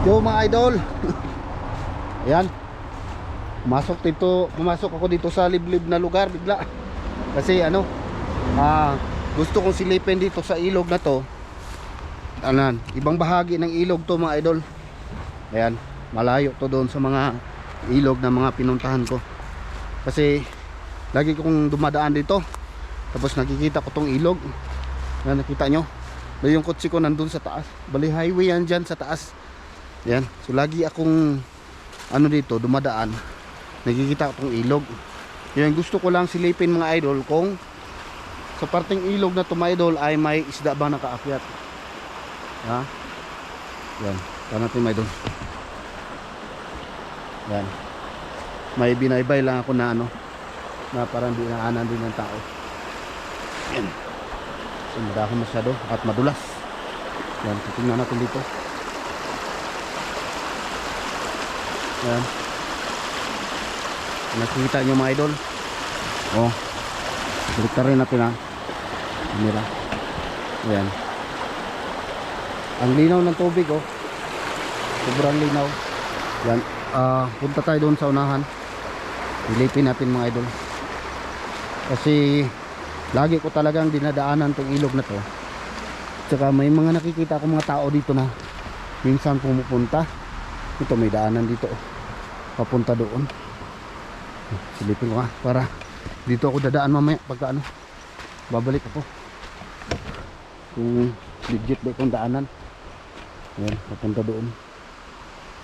Yo mga idol. Ayan. Pumasok ako dito sa liblib na lugar bigla. Kasi ano, gusto kong silipin dito sa ilog na to. Anan, ibang bahagi ng ilog to mga idol. Ayan, malayo to doon sa mga ilog na mga pinuntahan ko. Kasi lagi kong dumadaan dito. Tapos nakikita ko tong ilog. Ayan, nakita nyo. Yung kotse ko nandun sa taas. Bali highway yan dyan sa taas. Ayan, so lagi akong ano dito, dumadaan. Nakikita ko tong ilog. Yan, gusto ko lang silipin mga idol kung sa parteng ilog na to mga idol ay may isda bang nakaakyat. Ha? Yan, tara natin mga idol. Yan. May binaybay lang ako na ano, na parang dinaanan din ng tao. Yan. So madahon masyado at madulas. Yan, titingnan natin dito. Yan. Nakikita nyo mga idol. Oh, balik rin natin ha. Camera. Ayan. Ang linaw ng tubig oh. Sobrang linaw. Yan. Punta tayo doon sa unahan. Ilipin natin mga idol. Kasi lagi ko talagang dinadaanan tong ilog na to. Tsaka may mga nakikita akong mga tao dito na minsan pumupunta. Ito may daanan dito oh. Papunta doon. Silipin ko ha, para dito ako dadaan mamaya pagka ano, babalik ako kung legit ba itong daanan. Ayan, papunta doon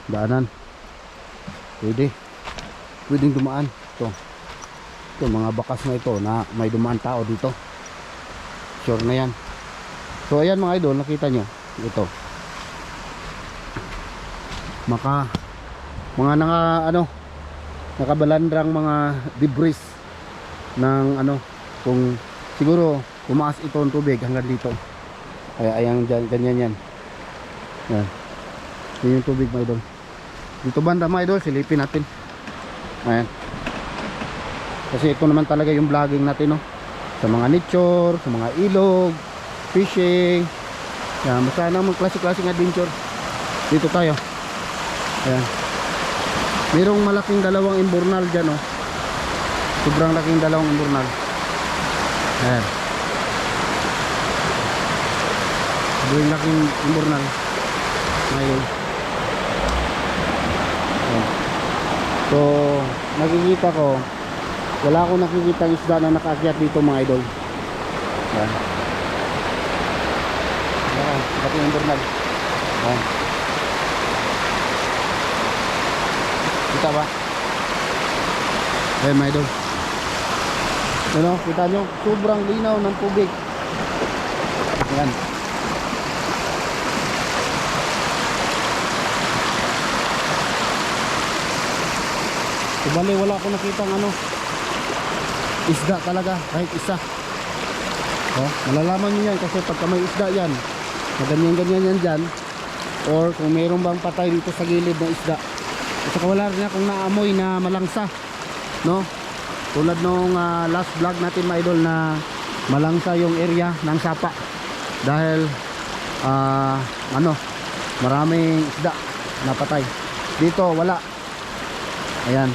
daanan. Pwedeng dumaan ito mga bakas na ito na may dumaan tao dito, sure na yan. So ayan mga idol, nakita nyo ito nakabalandrang mga debris ng ano, kung siguro umaas ito ang tubig hanggang dito. Kaya ayan dyan, ganyan yan. Yan. Yan yung tubig mga idol. Dito banda mga idol, silipin natin. Ayan. Kasi ito naman talaga yung vlogging natin no. Sa mga nature, sa mga ilog, fishing. Yan, basta naman klasik-klasik adventure. Dito tayo. Ayan. Merong malaking dalawang imburnal dyan oh. Sobrang laking dalawang imburnal. Ayan. Sobrang laking imburnal. Ngayon. Ayan. So nakikita ko, wala akong nakikita ng isda na nakaakyat dito mga idol. Ayan. Ayan. Laking imburnal. Ayan. Kita ba? Ayan mga idol. Ano, kita nyo, sobrang linaw ng tubig. Ayan. So bali wala akong nakitang ano, isda talaga, kahit isa. Oh, malalaman nyo yan kasi pagka may isda yan, na ganyan-ganyan yan dyan, or kung mayroon bang patay dito sa gilid ng isda. At saka wala rin akong naamoy na malangsa, no? Tulad nung last vlog natin mga idol na malangsa yung area ng Sapa dahil ano, maraming isda na patay. Dito wala. Ayan.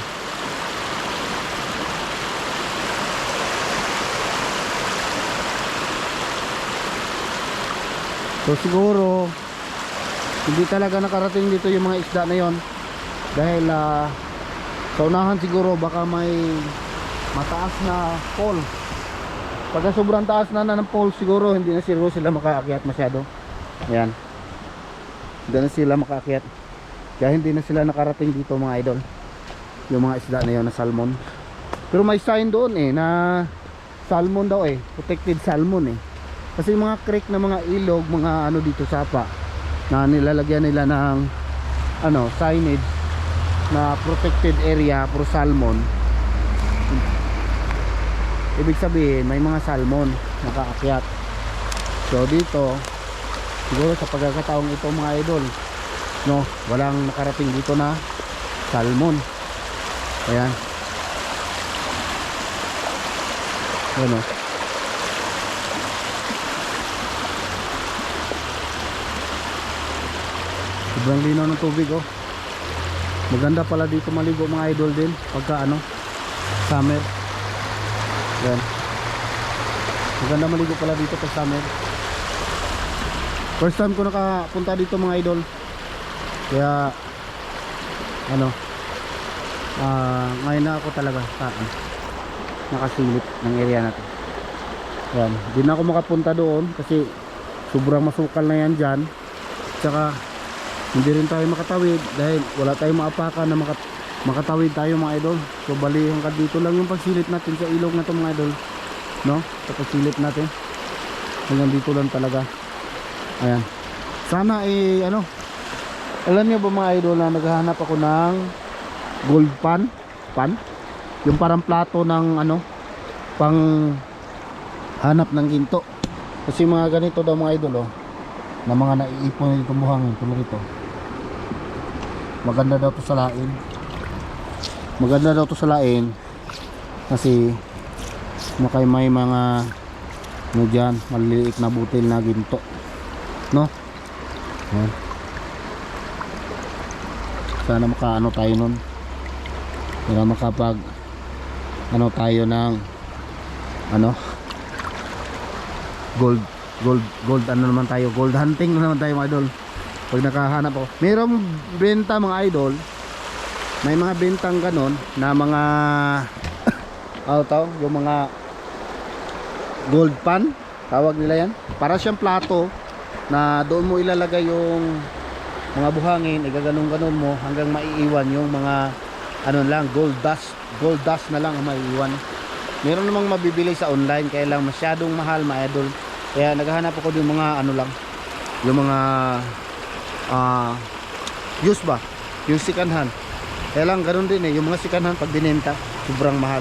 So siguro hindi talaga nakarating dito yung mga isda na yon. Dahil sa unahan siguro baka may mataas na pole. Pagka sobrang taas na ng pole siguro hindi na sila makaakyat masyado. Ayan. Hindi na sila makaakyat. Kaya hindi na sila nakarating dito mga idol. Yung mga isda na yun na salmon. Pero may sign doon eh na salmon daw eh. Protected salmon eh. Kasi yung mga creek na mga ilog, mga ano dito Sapa na nilalagyan nila ng ano, signage na protected area for salmon. Ibig sabihin may mga salmon nakaakyat. So dito siguro sa pagkakataong ito mga idol, no, walang nakarating dito na salmon. Ayan. Ano? Sobrang linaw ng tubig oh. Maganda pala dito maligo mga idol din pagka ano, summer. Yan. Maganda maligo pala dito pag summer. First time ko nakapunta dito mga idol. Kaya ano, ngayon na ako talaga nakasilip ng area na to. Yan, di na ako makapunta doon kasi sobrang masukal na yan dyan. Tsaka hindi rin tayo makatawid dahil wala tayong maapakan na makatawid tayo mga idol. So bali hanggang dito lang yung pagsilip natin sa ilog na to mga idol, no? Sa pagsilip natin hanggang dito lang talaga. Ayan, sana ano, alam niyo ba mga idol na naghahanap ako ng gold pan, yung parang plato ng ano, pang hanap ng ginto. Kasi mga ganito daw mga idol oh, na mga naiipon nito buhangin tulad ito. Maganda daw to sa lain. Maganda daw to sa lain kasi may mga ano dyan, maliliit na butil na ginto, no? Ayan. Sana makaano tayo nun, para makapag ano tayo ng ano, gold ano naman tayo, gold hunting naman tayo mga idol. Pag nakahanap ako, mayroong benta mga idol, may mga bentang ganon na mga yung mga gold pan tawag nila yan. Para siyang plato na doon mo ilalagay yung mga buhangin, igaganon-ganon mo hanggang maiiwan yung mga ano lang, gold dust na lang ang maiiwan. Meron namang mabibili sa online, kaya lang masyadong mahal mga idol. Kaya naghahanap ako yung mga ano lang, yung mga use ba, yung second hand. Kaya lang ganun din yung mga second hand pag binenta sobrang mahal.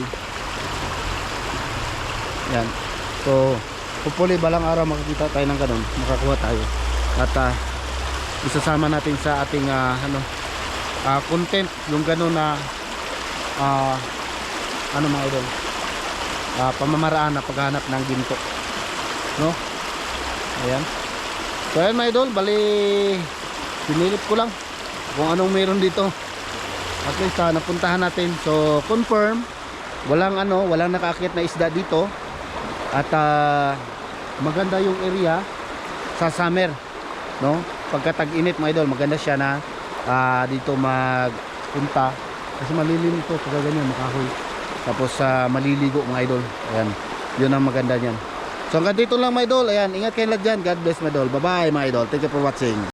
Yan, so hopefully balang araw makikita tayo ng ganun, makakuha tayo at isasama natin sa ating content yung ganun na ano mga idol, pamamaraan na paghanap ng ginto, no? Ayan, so ayan mga idol, bali pinilip ko lang kung anong meron dito. At least napuntahan natin. So confirm, walang nakaakyat na isda dito. At maganda yung area sa summer, no? Pagka tag-init mga idol, maganda siya na dito magpunta kasi malilim ito pag ganyan, makahoy. Tapos maliligo mga idol. Ayan, yun ang maganda niyan. So hanggang dito lang mga idol. Ayan, ingat kayo lang dyan. God bless mga idol. Bye bye mga idol. Thank you for watching.